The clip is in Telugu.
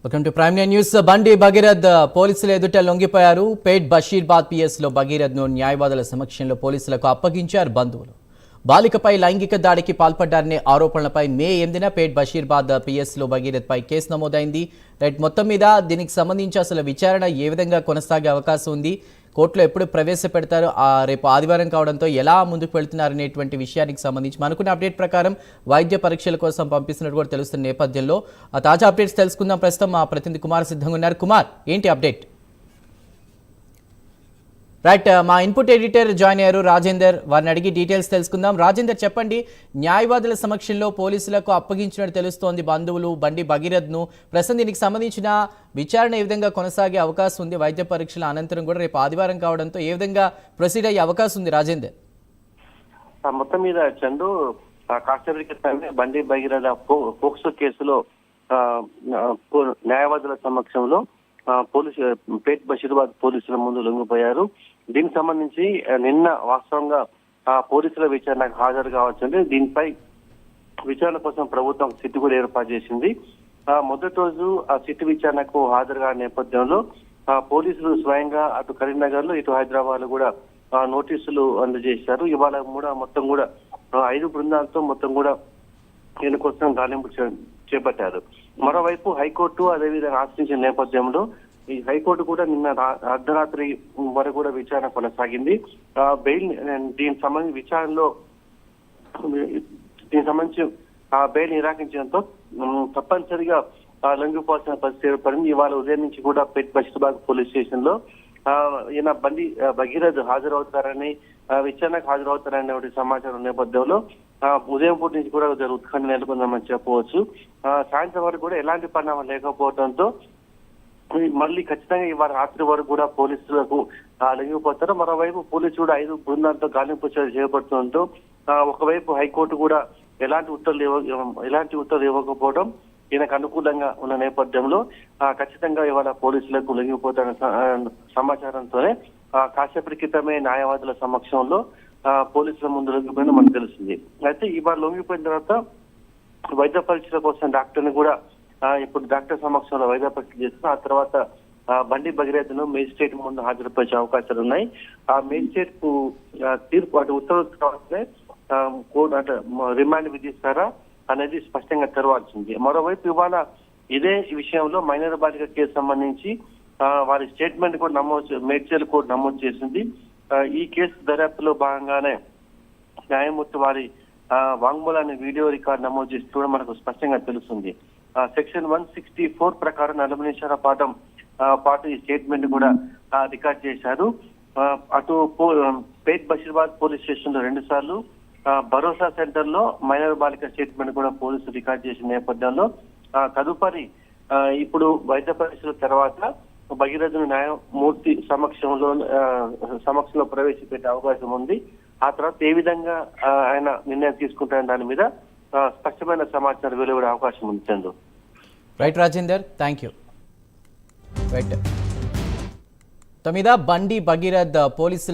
Welcome to prime news. బండి భగీరథ్ పోలీసుల ఎదుట లొంగిపోయారు. పేట్ బషీర్బాద్ పిఎస్లో భగీరథ్ను న్యాయవాదుల సమక్షంలో పోలీసులకు అప్పగించారు బంధువులు. బాలికపై లైంగిక దాడికి పాల్పడ్డారనే ఆరోపణలపై మే 8న పేట్ బషీర్బాద్ పిఎస్లో భగీరథ్పై కేసు నమోదైంది. మొత్తం మీద దీనికి సంబంధించి అసలు విచారణ ఏ విధంగా కొనసాగే అవకాశం ఉంది, కోర్టులో ఎప్పుడు ప్రవేశపెడతారు, రేపు ఆదివారం కావడంతో ఎలా ముందుకు వెళ్తున్నారనేటువంటి విషయానికి సంబంధించి మనకున్న అప్డేట్ ప్రకారం వైద్య పరీక్షల కోసం పంపిస్తున్నట్టు కూడా తెలుస్తున్న నేపథ్యంలో ఆ తాజా అప్డేట్స్ తెలుసుకుందాం. ప్రస్తుతం మా ప్రతినిధి కుమార్ సిద్ధంగా ఉన్నారు. కుమార్, ఏంటి అప్డేట్? రైట్, మా ఇన్పుట్ ఎడిటర్ జాయిన్ అయ్యారు రాజేందర్, వారిని అడిగి డీటెయిల్స్ తెలుసుకుందాం. రాజేందర్, చెప్పండి, న్యాయవాదుల సమక్షంలో పోలీసులకు అప్పగించినట్టు తెలుస్తోంది బంధువులు బండి భగీరథ్ను. ప్రస్తుతం దీనికి సంబంధించిన విచారణ ఏ విధంగా కొనసాగే అవకాశం ఉంది? వైద్య పరీక్షల అనంతరం కూడా రేపు ఆదివారం కావడంతో ఏ విధంగా ప్రొసీడ్ అయ్యే అవకాశం ఉంది రాజేందర్? మొత్తం మీద చందు కాసేపటి బండి భగీరథ పోక్సో కేసులో న్యాయవాదుల సమక్షంలో పేట్ బషీర్బాద్ పోలీసుల ముందు లొంగిపోయారు. దీనికి సంబంధించి నిన్న వాస్తవంగా పోలీసుల విచారణకు హాజరు కావాల్సింది. దీనిపై విచారణ కోసం ప్రభుత్వం సిట్ కూడా ఏర్పాటు చేసింది. మొదటి రోజు ఆ సిట్ విచారణకు హాజరు కాని నేపథ్యంలో పోలీసులు స్వయంగా అటు కరీంనగర్ లో ఇటు హైదరాబాద్ లో కూడా నోటీసులు అందజేశారు. ఇవాళ కూడా మొత్తం కూడా 5 బృందాలతో మొత్తం కూడా దీని కోసం గాలింపు చేపట్టారు. మరోవైపు హైకోర్టు అదేవిధంగా ఆశ్రయించిన నేపథ్యంలో ఈ హైకోర్టు కూడా నిన్న అర్ధరాత్రి వరకు కూడా విచారణ కొనసాగింది. బెయిల్ దీనికి సంబంధించి విచారణలో బెయిల్ నిరాకరించడంతో తప్పనిసరిగా లొంగిపోవాల్సిన పరిస్థితి ఏర్పడింది. ఇవాళ ఉదయం నుంచి కూడా పేట్ బషీర్బాద్ పోలీస్ స్టేషన్ లో ఈయన బండి భగీరథ్ హాజరవుతారని విచారణకు హాజరవుతారనే సమాచారం నేపథ్యంలో ఉదయం పూట నుంచి కూడా ఉత్కంఠ నెలకొందామని చెప్పవచ్చు. సాయంత్రం వరకు కూడా ఎలాంటి పరిణామం లేకపోవడంతో మళ్ళీ ఖచ్చితంగా ఇవాళ రాత్రి వరకు కూడా పోలీసులకు లొంగిపోతారు. మరోవైపు పోలీసులు కూడా 5 బృందాలతో గాలింపు చర్య చేపడుతుండటం, ఒకవైపు హైకోర్టు కూడా ఎలాంటి ఉత్తర్వులు ఇవ్వకపోవడం ఈయనకు అనుకూలంగా ఉన్న నేపథ్యంలో ఖచ్చితంగా ఇవాళ పోలీసులకు లొంగిపోతారన్న సమాచారంతోనే కాసేపటి క్రితమే న్యాయవాదుల సమక్షంలో పోలీసుల ముందు లొంగిపోయిన మనకు తెలిసింది. అయితే ఇవాళ లొంగిపోయిన తర్వాత వైద్య పరీక్షల కోసం డాక్టర్ని కూడా ఇప్పుడు డాక్టర్ సమక్షంలో వైద్య పరీక్ష చేస్తున్న ఆ తర్వాత బండి భగీరథ్ను మేజిస్ట్రేట్ ముందు హాజరుపరిచే అవకాశాలు ఉన్నాయి. ఆ మేజిస్ట్రేట్ కు తీర్పు అటు ఉత్తర్వులు కావాల్సిన కోర్టు అంటే రిమాండ్ విధిస్తారా అనేది స్పష్టంగా తెరవాల్సింది. మరోవైపు ఇవాళ ఇదే విషయంలో మైనర్ బాలిక కేసు సంబంధించి వారి స్టేట్మెంట్ కూడా మేడ్చల్ కోర్టు నమోదు చేసింది. ఈ కేసు దర్యాప్తులో భాగంగానే న్యాయమూర్తి వారి వాంగ్మూలాన్ని వీడియో రికార్డు నమోదు చేస్తూ కూడా మనకు స్పష్టంగా తెలుస్తుంది. సెక్షన్ 164 ప్రకారం 40 నిమిషాల పాటు ఈ స్టేట్మెంట్ కూడా రికార్డ్ చేశారు. అటు పేట్ బషీర్బాద్ పోలీస్ స్టేషన్ లో 2 సార్లు, భరోసా సెంటర్ లో మైనర్ బాలిక స్టేట్మెంట్ కూడా పోలీసులు రికార్డ్ చేసిన నేపథ్యంలో తదుపరి ఇప్పుడు వైద్య పరీక్షల తర్వాత భగీరథ్ను న్యాయమూర్తి సమక్షంలో ప్రవేశపెట్టే అవకాశం ఉంది. ఆ తర్వాత ఏ విధంగా ఆయన నిర్ణయం తీసుకుంటారని దాని మీద స్పష్టమైన సమాచారం వెలువడే అవకాశం ఉంది. Chandu. Right Rajender, thank you. Right, తొమ్మిద బండి భగీరథ్ పోలీసుల